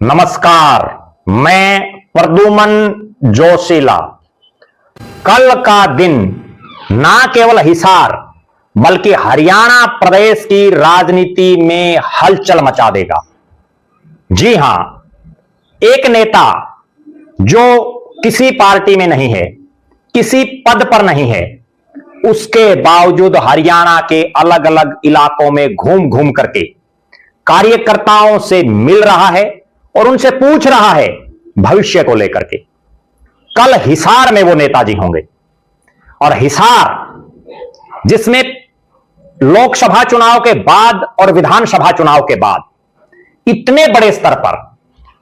नमस्कार, मैं प्रद्युमन जोशीला। कल का दिन ना केवल हिसार बल्कि हरियाणा प्रदेश की राजनीति में हलचल मचा देगा। जी हां, एक नेता जो किसी पार्टी में नहीं है, किसी पद पर नहीं है, उसके बावजूद हरियाणा के अलग अलग इलाकों में घूम घूम करके कार्यकर्ताओं से मिल रहा है और उनसे पूछ रहा है भविष्य को लेकर के। कल हिसार में वो नेताजी होंगे और हिसार जिसमें लोकसभा चुनाव के बाद और विधानसभा चुनाव के बाद इतने बड़े स्तर पर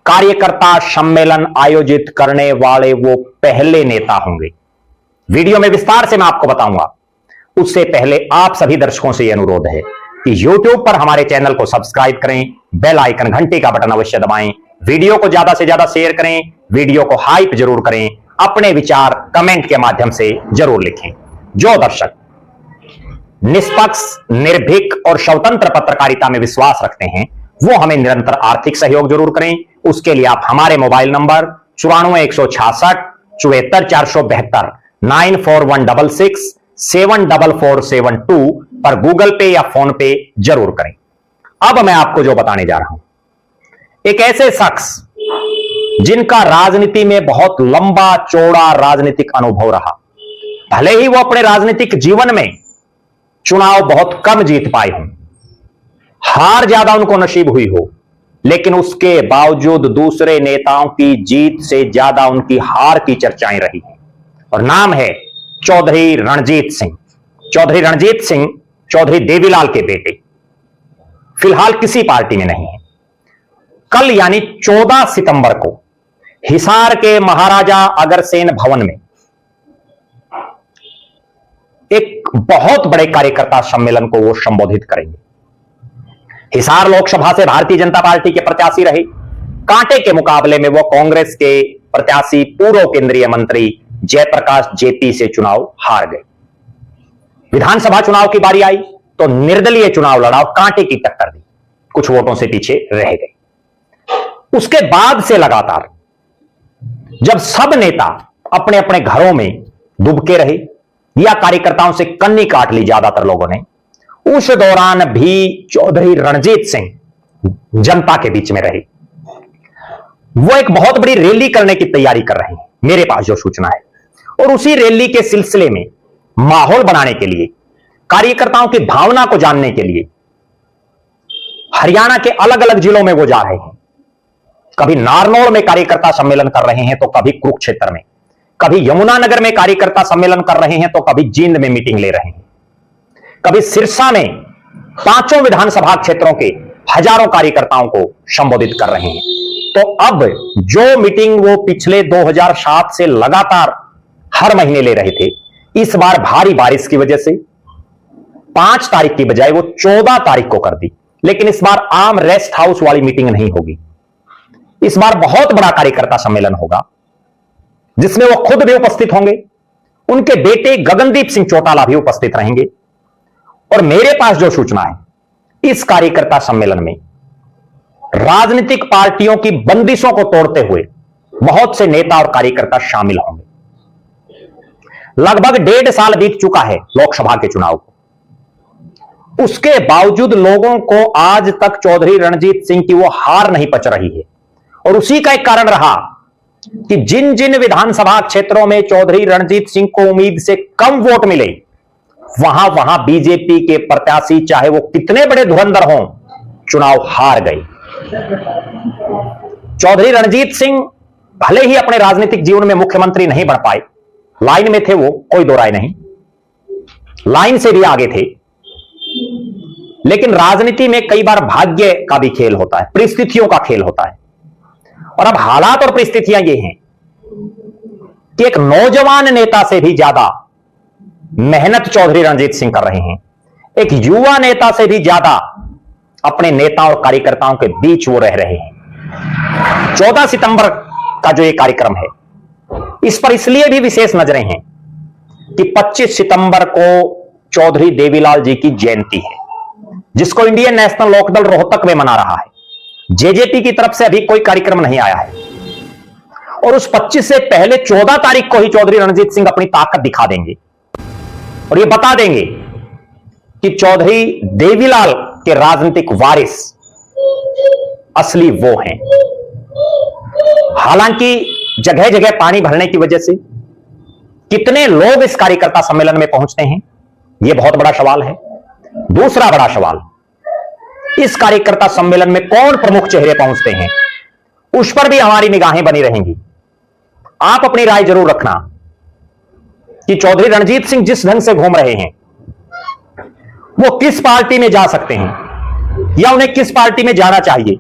कार्यकर्ता सम्मेलन आयोजित करने वाले वो पहले नेता होंगे। वीडियो में विस्तार से मैं आपको बताऊंगा। उससे पहले आप सभी दर्शकों से यह अनुरोध है कि YouTube पर हमारे चैनल को सब्सक्राइब करें, बेल आइकन घंटी का बटन अवश्य दबाएं, वीडियो को ज्यादा से ज्यादा शेयर करें, वीडियो को हाइप जरूर करें, अपने विचार कमेंट के माध्यम से जरूर लिखें। जो दर्शक निष्पक्ष, निर्भीक और स्वतंत्र पत्रकारिता में विश्वास रखते हैं वो हमें निरंतर आर्थिक सहयोग जरूर करें। उसके लिए आप हमारे मोबाइल नंबर 94 166 74 472 94166 74472 पर गूगल पे या फोन पे जरूर करें। अब मैं आपको जो बताने जा रहा हूं, एक ऐसे शख्स जिनका राजनीति में बहुत लंबा चौड़ा राजनीतिक अनुभव रहा। भले ही वो अपने राजनीतिक जीवन में चुनाव बहुत कम जीत पाए हों, हार ज्यादा उनको नसीब हुई हो, लेकिन उसके बावजूद दूसरे नेताओं की जीत से ज्यादा उनकी हार की चर्चाएं रही हैं। और नाम है चौधरी रणजीत सिंह। चौधरी रणजीत सिंह चौधरी देवीलाल के बेटे, फिलहाल किसी पार्टी में नहीं है। कल यानी 14 सितंबर को हिसार के महाराजा अग्रसेन भवन में एक बहुत बड़े कार्यकर्ता सम्मेलन को वो संबोधित करेंगे। हिसार लोकसभा से भारतीय जनता पार्टी के प्रत्याशी रहे। कांटे के मुकाबले में वो कांग्रेस के प्रत्याशी पूर्व केंद्रीय मंत्री जयप्रकाश जेपी से चुनाव हार गए। विधानसभा चुनाव की बारी आई तो निर्दलीय चुनाव लड़ा और कांटे की टक्कर दी, कुछ वोटों से पीछे रह गए। उसके बाद से लगातार जब सब नेता अपने अपने घरों में दुबके रहे या कार्यकर्ताओं से कन्नी काट ली ज्यादातर लोगों ने, उस दौरान भी चौधरी रणजीत सिंह जनता के बीच में रहे। वो एक बहुत बड़ी रैली करने की तैयारी कर रहे हैं, मेरे पास जो सूचना है। और उसी रैली के सिलसिले में माहौल बनाने के लिए, कार्यकर्ताओं की भावना को जानने के लिए हरियाणा के अलग अलग जिलों में वो जा रहे हैं। कभी नारनौल में कार्यकर्ता सम्मेलन कर रहे हैं तो कभी कुरुक्षेत्र में, कभी यमुनानगर में कार्यकर्ता सम्मेलन कर रहे हैं तो कभी जींद में मीटिंग ले रहे हैं, कभी सिरसा में 5 विधानसभा क्षेत्रों के हजारों कार्यकर्ताओं को संबोधित कर रहे हैं। तो अब जो मीटिंग वो पिछले 2007 से लगातार हर महीने ले रहे थे, इस बार भारी बारिश की वजह से 5 तारीख की बजाय वो 14 तारीख को कर दी। लेकिन इस बार आम रेस्ट हाउस वाली मीटिंग नहीं होगी। इस बार बहुत बड़ा कार्यकर्ता सम्मेलन होगा जिसमें वो खुद भी उपस्थित होंगे, उनके बेटे गगनदीप सिंह चौटाला भी उपस्थित रहेंगे। और मेरे पास जो सूचना है, इस कार्यकर्ता सम्मेलन में राजनीतिक पार्टियों की बंदिशों को तोड़ते हुए बहुत से नेता और कार्यकर्ता शामिल होंगे। लगभग 1.5 साल बीत चुका है लोकसभा के चुनाव को, उसके बावजूद लोगों को आज तक चौधरी रणजीत सिंह की वो हार नहीं पच रही है। और उसी का एक कारण रहा कि जिन जिन विधानसभा क्षेत्रों में चौधरी रणजीत सिंह को उम्मीद से कम वोट मिले, वहां वहां बीजेपी के प्रत्याशी चाहे वो कितने बड़े धुरंधर हों, चुनाव हार गए। चौधरी रणजीत सिंह भले ही अपने राजनीतिक जीवन में मुख्यमंत्री नहीं बन पाए, लाइन में थे वो, कोई दो राय नहीं, लाइन से भी आगे थे, लेकिन राजनीति में कई बार भाग्य का भी खेल होता है, परिस्थितियों का खेल होता है। और अब हालात और परिस्थितियां ये हैं कि एक नौजवान नेता से भी ज्यादा मेहनत चौधरी रणजीत सिंह कर रहे हैं, एक युवा नेता से भी ज्यादा अपने नेता और कार्यकर्ताओं के बीच वो रह रहे हैं। 14 सितंबर का जो ये कार्यक्रम है, इस पर इसलिए भी विशेष नजरें हैं कि 25 सितंबर को चौधरी देवीलाल जी की जयंती है, जिसको इंडियन नेशनल लोकदल रोहतक में मना रहा है। जेजेपी की तरफ से अभी कोई कार्यक्रम नहीं आया है और उस 25 से पहले 14 तारीख को ही चौधरी रणजीत सिंह अपनी ताकत दिखा देंगे और ये बता देंगे कि चौधरी देवीलाल के राजनीतिक वारिस असली वो हैं। हालांकि जगह जगह पानी भरने की वजह से कितने लोग इस कार्यकर्ता सम्मेलन में पहुंचते हैं, यह बहुत बड़ा सवाल है। दूसरा बड़ा सवाल, इस कार्यकर्ता सम्मेलन में कौन प्रमुख चेहरे पहुंचते हैं, उस पर भी हमारी निगाहें बनी रहेंगी। आप अपनी राय जरूर रखना कि चौधरी रणजीत सिंह जिस ढंग से घूम रहे हैं वो किस पार्टी में जा सकते हैं या उन्हें किस पार्टी में जाना चाहिए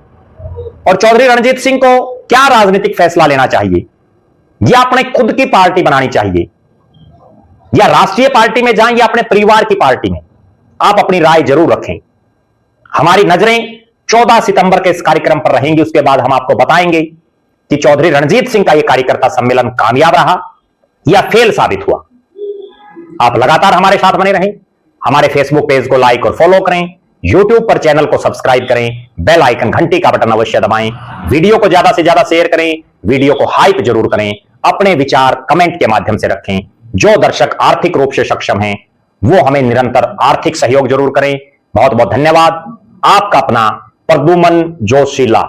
और चौधरी रणजीत सिंह को क्या राजनीतिक फैसला लेना चाहिए, या अपने खुद की पार्टी बनानी चाहिए, या राष्ट्रीय पार्टी में जाएं या अपने परिवार की पार्टी में। आप अपनी राय जरूर रखें। हमारी नजरें 14 सितंबर के इस कार्यक्रम पर रहेंगी। उसके बाद हम आपको बताएंगे कि चौधरी रणजीत सिंह का यह कार्यकर्ता सम्मेलन कामयाब रहा या फेल साबित हुआ। आप लगातार हमारे साथ बने रहें। हमारे फेसबुक पेज को लाइक और फॉलो करें, यूट्यूब पर चैनल को सब्सक्राइब करें, बेल आइकन घंटी का बटन अवश्य दबाएं, वीडियो को ज्यादा से ज्यादा शेयर करें, वीडियो को हाइप जरूर करें, अपने विचार कमेंट के माध्यम से रखें। जो दर्शक आर्थिक रूप से सक्षम हैं वो हमें निरंतर आर्थिक सहयोग जरूर करें। बहुत बहुत धन्यवाद। आपका अपना प्रद्युमन जोशीला।